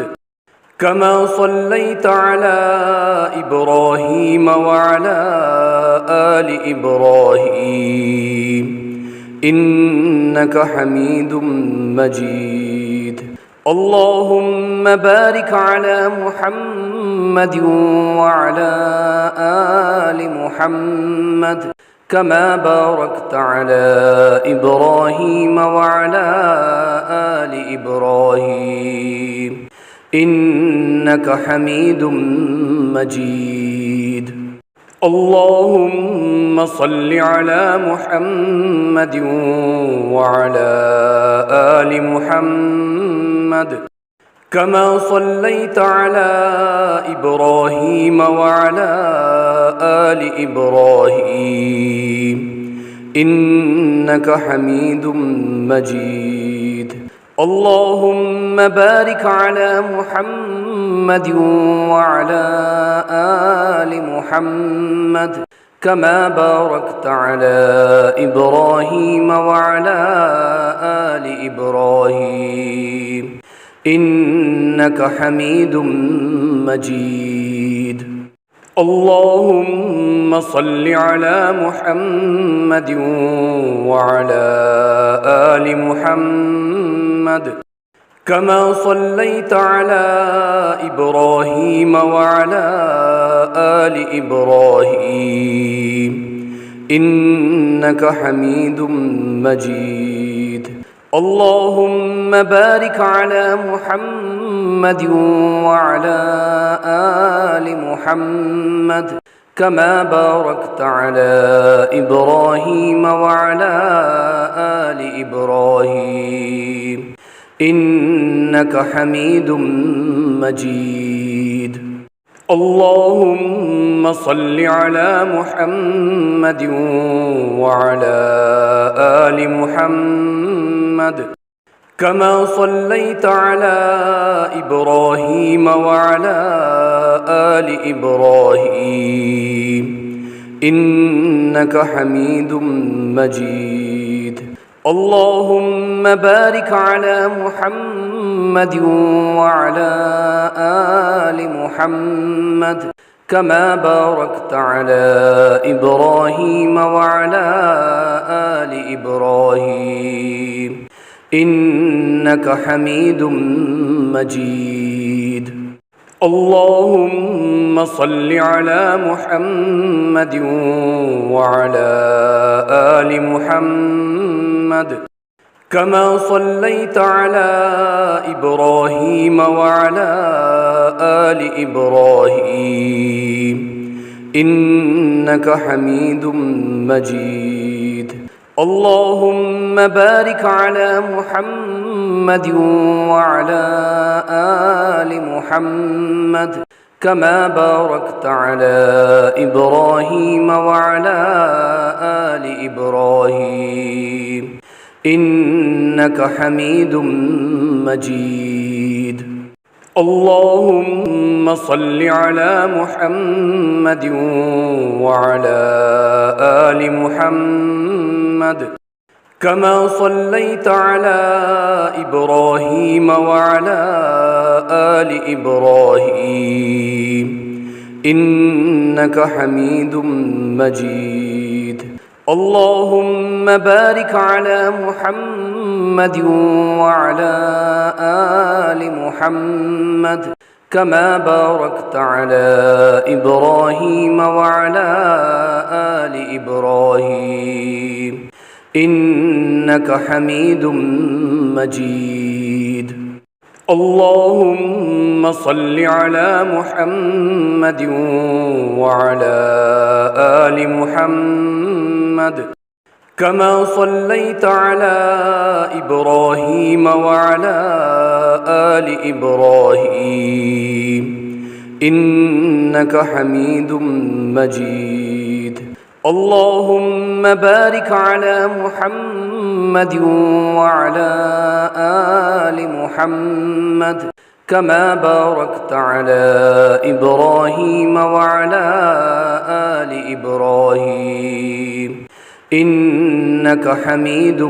كما صليت على إبراهيم وعلى آل إبراهيم إنك حميد مجيد. اللهم بارك على محمد وعلى آل محمد كما باركت على إبراهيم وعلى آل إبراهيم إنك حميد مجيد. اللهم صل على محمد وعلى آل محمد كما صليت على إبراهيم وعلى آل إبراهيم إنك حميد مجيد. اللهم بارك على محمد وعلى آل محمد كما باركت على إبراهيم وعلى آل إبراهيم إنك حميد مجيد. اللهم صل على محمد وعلى آل محمد كما صليت على إبراهيم وعلى آل إبراهيم إنك حميد مجيد. اللهم بارك على محمد وعلى آل محمد كما باركت على إبراهيم وعلى آل إبراهيم إنك حميد مجيد. اللهم صل على محمد وعلى آل محمد كما صليت على إبراهيم وعلى آل إبراهيم إنك حميد مجيد. اللهم بارك على محمد وعلى آل محمد كما باركت على إبراهيم وعلى آل إبراهيم إنك حميد مجيد. اللهم صل على محمد وعلى آل محمد كما صليت على إبراهيم وعلى آل إبراهيم إنك حميد مجيد. اللهم بارك على محمد وعلى آل محمد كما باركت على إبراهيم وعلى آل إبراهيم إنك حميد مجيد. اللهم صل على محمد وعلى آل محمد كما صليت على إبراهيم وعلى آل إبراهيم إنك حميد مجيد. اللهم بارك على محمد وعلى آل محمد كما باركت على إبراهيم وعلى آل إبراهيم إنك حميد مجيد. اللهم صل على محمد وعلى آل محمد كما صليت على إبراهيم وعلى آل إبراهيم إنك حميد مجيد. اللهم بارك على محمد وعلى آل محمد كما باركت على إبراهيم وعلى آل إبراهيم إنك حميد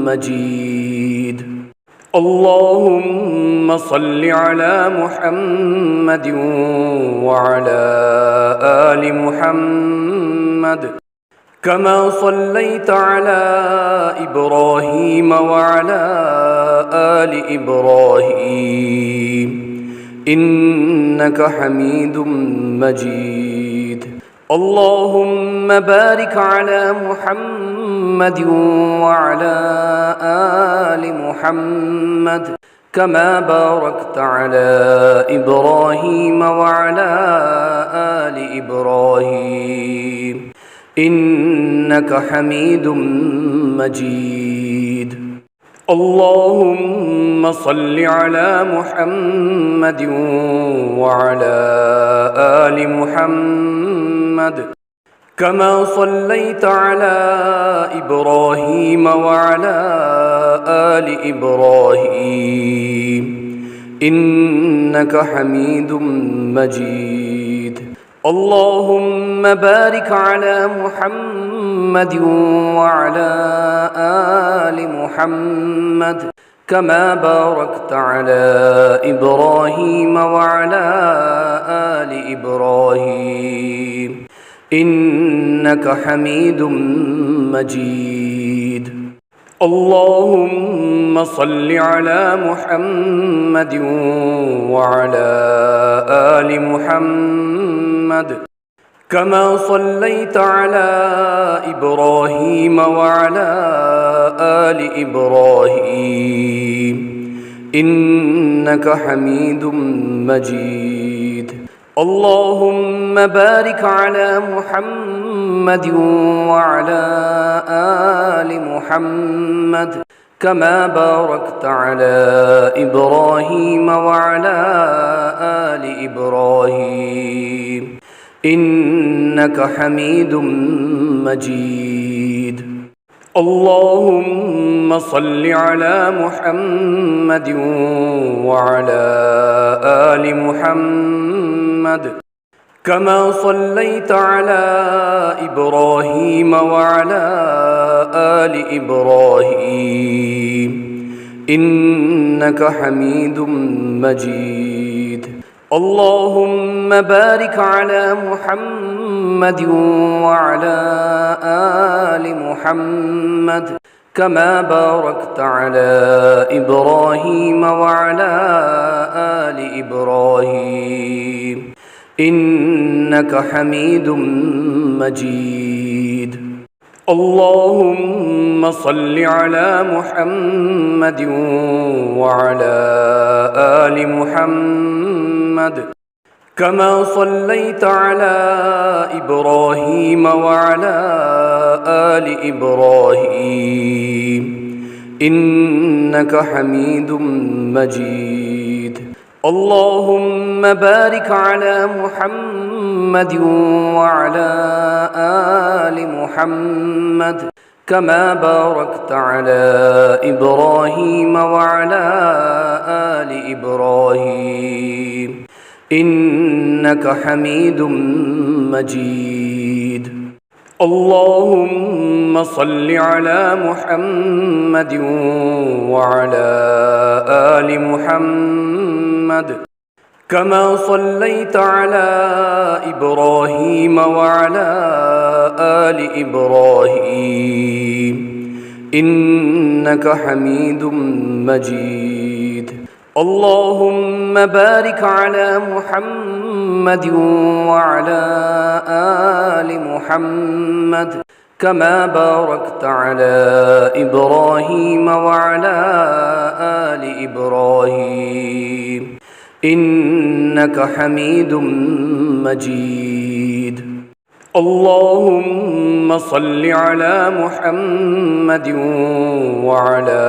مجيد. اللهم صل على محمد وعلى آل محمد كما صليت على إبراهيم وعلى آل إبراهيم إنك حميد مجيد. اللهم بارك على محمد وعلى آل محمد كما باركت على إبراهيم وعلى آل إبراهيم إنك حميد مجيد. اللهم صل على محمد وعلى آل محمد كما صليت على إبراهيم وعلى آل إبراهيم إنك حميد مجيد. اللهم بارك على محمد وعلى آل محمد كما باركت على إبراهيم وعلى آل إبراهيم إنك حميد مجيد. اللهم صل على محمد وعلى آل محمد كما صليت على إبراهيم وعلى آل إبراهيم إنك حميد مجيد. اللهم بارك على محمد وعلى آل محمد كما باركت على إبراهيم وعلى آل إبراهيم إنك حميد مجيد. اللهم صل على محمد وعلى آل محمد كما صليت على إبراهيم وعلى آل إبراهيم إنك حميد مجيد. اللهم بارك على محمد وعلى آل محمد كما باركت على إبراهيم وعلى آل إبراهيم إنك حميد مجيد. اللهم صل على محمد وعلى آل محمد كما صليت على إبراهيم وعلى آل إبراهيم إنك حميد مجيد. اللهم بارك على محمد وعلى آل محمد كما باركت على إبراهيم وعلى آل إبراهيم إنك حميد مجيد. اللهم صل على محمد وعلى آل محمد كما صليت على إبراهيم وعلى آل إبراهيم إنك حميد مجيد. اللهم بارك على محمد وعلى آل محمد كما باركت على إبراهيم وعلى آل إبراهيم إنك حميد مجيد. اللهم صل على محمد وعلى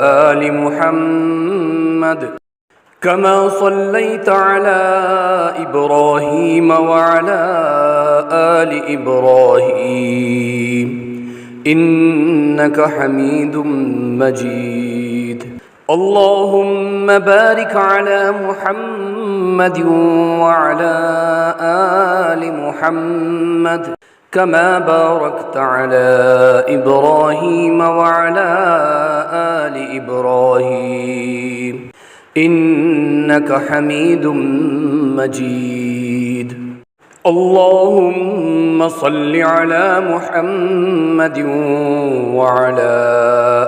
آل محمد كما صليت على إبراهيم وعلى آل إبراهيم إنك حميد مجيد. اللهم بارك على محمد وعلى آل محمد كما باركت على إبراهيم وعلى آل إبراهيم إنك حميد مجيد. اللهم صل على محمد وعلى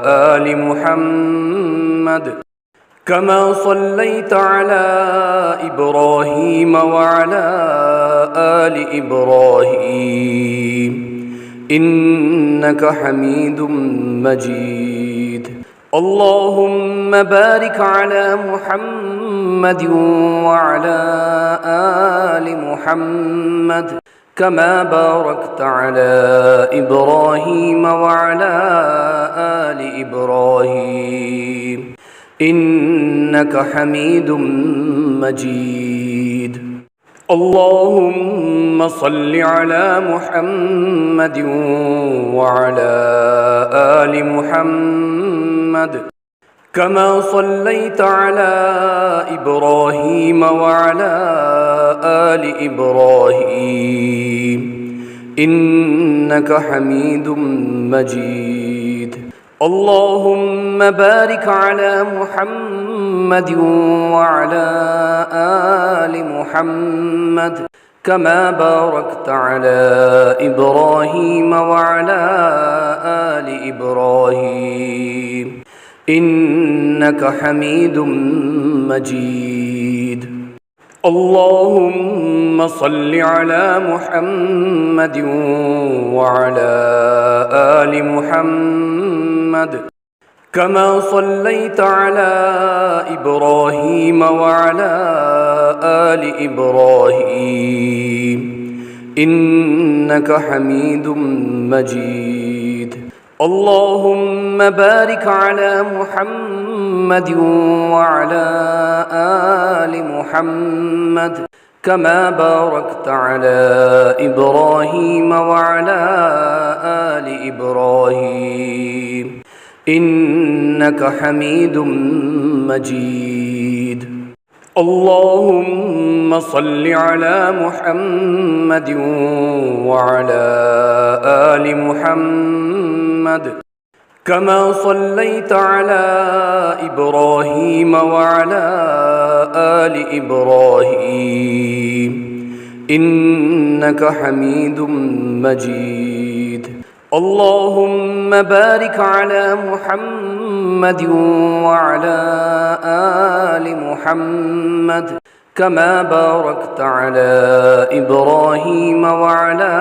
آل محمد كما صليت على إبراهيم وعلى آل إبراهيم إنك حميد مجيد. اللهم بارك على محمد وعلى آل محمد كما باركت على إبراهيم وعلى آل إبراهيم إنك حميد مجيد. اللهم صل على محمد وعلى آل محمد كما صليت على إبراهيم وعلى آل إبراهيم إنك حميد مجيد. اللهم بارك على محمد وعلى آل محمد كما باركت على إبراهيم وعلى آل إبراهيم إنك حميد مجيد. اللهم صل على محمد وعلى آل محمد كما صليت على إبراهيم وعلى آل إبراهيم إنك حميد مجيد. اللهم بارك على محمد وعلى آل محمد كما باركت على إبراهيم وعلى آل إبراهيم إنك حميد مجيد. اللهم صل على محمد وعلى آل محمد كما صليت على إبراهيم وعلى آل إبراهيم إنك حميد مجيد. اللهم بارك على محمد وعلى آل محمد كما باركت على إبراهيم وعلى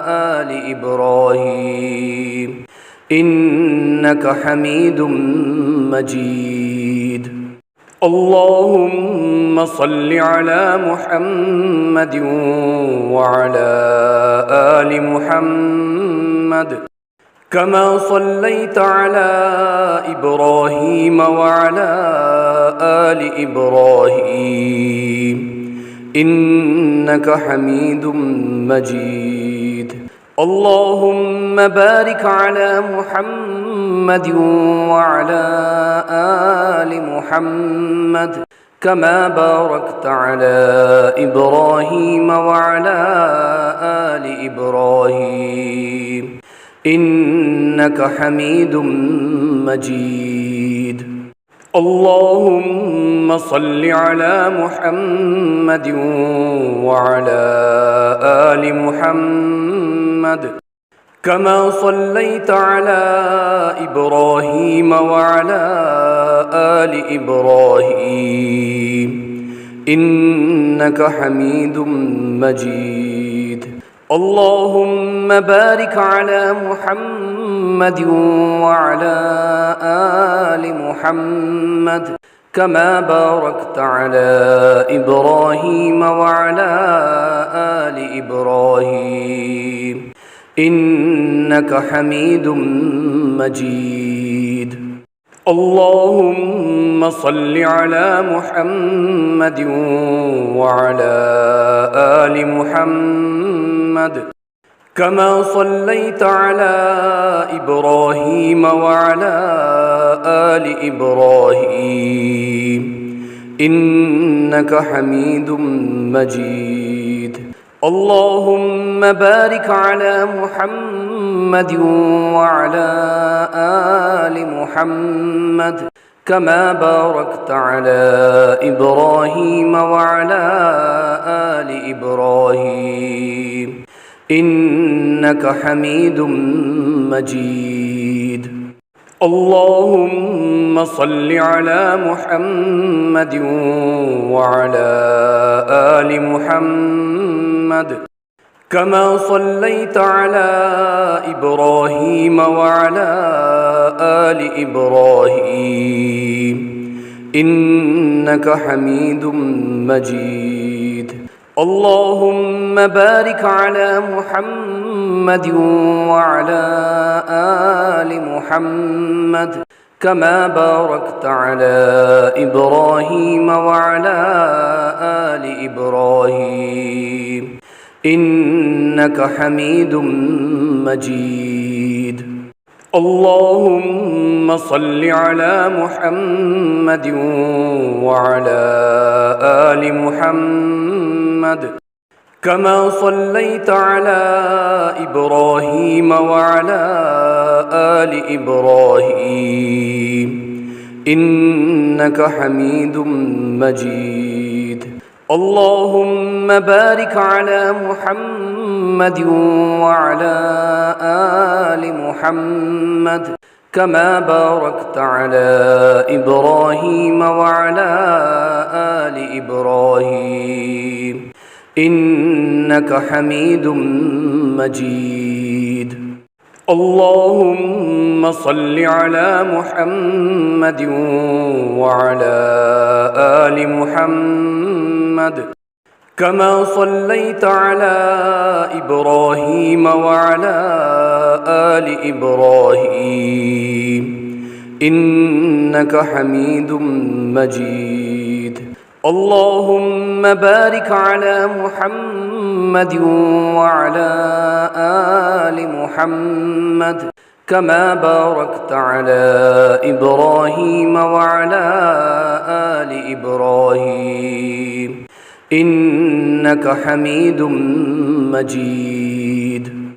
آل إبراهيم إنك حميد مجيد اللهم صل على محمد وعلى آل محمد كما صليت على إبراهيم وعلى آل إبراهيم إنك حميد مجيد اللهم بارك على محمد وعلى آل محمد كما باركت على إبراهيم وعلى آل إبراهيم إنك حميد مجيد اللهم صل على محمد وعلى آل محمد كما صليت على إبراهيم وعلى آل إبراهيم إنك حميد مجيد اللهم بارك على محمد وعلى آل محمد كما باركت على إبراهيم وعلى آل إبراهيم إنك حميد مجيد اللهم صل على محمد وعلى آل محمد كما صليت على إبراهيم وعلى آل إبراهيم إنك حميد مجيد اللهم بارك على محمد وعلى آل محمد كما باركت على إبراهيم وعلى آل إبراهيم إنك حميد مجيد اللهم صل على محمد وعلى آل محمد كما صليت على إبراهيم وعلى آل إبراهيم إنك حميد مجيد اللهم بارك على محمد وعلى آل محمد كما باركت على إبراهيم وعلى آل إبراهيم إنك حميد مجيد اللهم صل على محمد وعلى آل محمد كما صليت على إبراهيم وعلى آل إبراهيم إنك حميد مجيد اللهم بارك على محمد وعلى آل محمد كما باركت على إبراهيم وعلى آل إبراهيم إنك حميد مجيد اللهم صل على محمد وعلى آل محمد كما صليت على إبراهيم وعلى آل إبراهيم إنك حميد مجيد اللهم بارك على محمد وعلى آل محمد كما باركت على إبراهيم وعلى آل إبراهيم إنك حميد مجيد